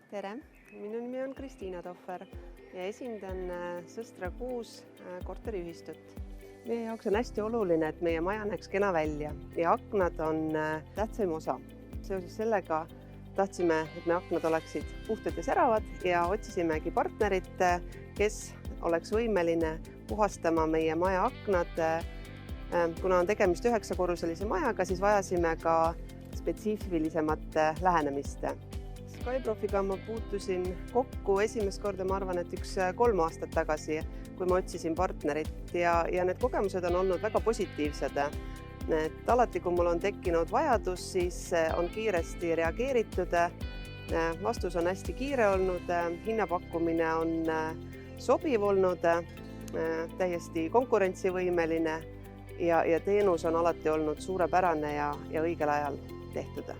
Tere, minu nimi on Kristiina Tohver ja esindan Sõstra 6 korteriühistut. Meie jaoks on hästi oluline, et meie maja näeks kena välja ja aknad on tähtsaim osa. Seoses sellega tahtsime, et meie aknad oleksid puhtad ja säravad ja otsisimegi partnerit, kes oleks võimeline puhastama meie maja aknad. Kuna on tegemist 9-korruselise majaga, siis vajasime ka spetsiifilisemat lähenemist. SkyProfiga ma puutusin kokku esimest korda, ma arvan, et 3 aastat tagasi, kui ma otsisin partnerit ja need kogemused on olnud väga positiivsed. Et alati, kui mul on tekkinud vajadus, siis on kiiresti reageeritud. Vastus on hästi kiire olnud, hinnapakkumine on sobiv olnud, täiesti konkurentsivõimeline ja teenus on alati olnud suurepärane ja õigel ajal tehtud.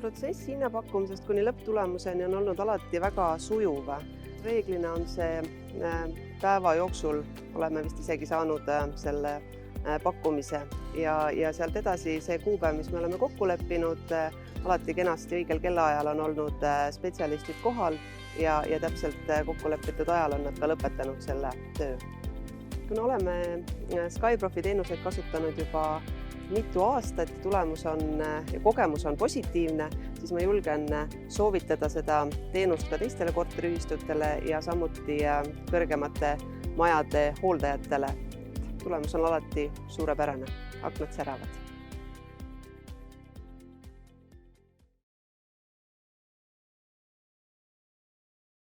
Protsess hinnapakkumisest kuni lõpptulemuseni on olnud alati väga sujuv. Reeglina on see päeva jooksul, oleme vist isegi saanud selle pakkumise ja sealt edasi see kuupäev, mis me oleme kokku leppinud, alati kenasti õigel kellaajal on olnud spetsialistid kohal ja täpselt kokku lepitud ajal on nad ka lõpetanud selle töö. Kuna oleme SkyProfi teenuseid kasutanud juba mitu aastat ja tulemus ja kogemus on positiivne, siis ma julgen soovitada seda teenust ka teistele korteriühistutele ja samuti kõrgemate majade hooldajatele. Tulemus on alati suurepärane, aknad säravad.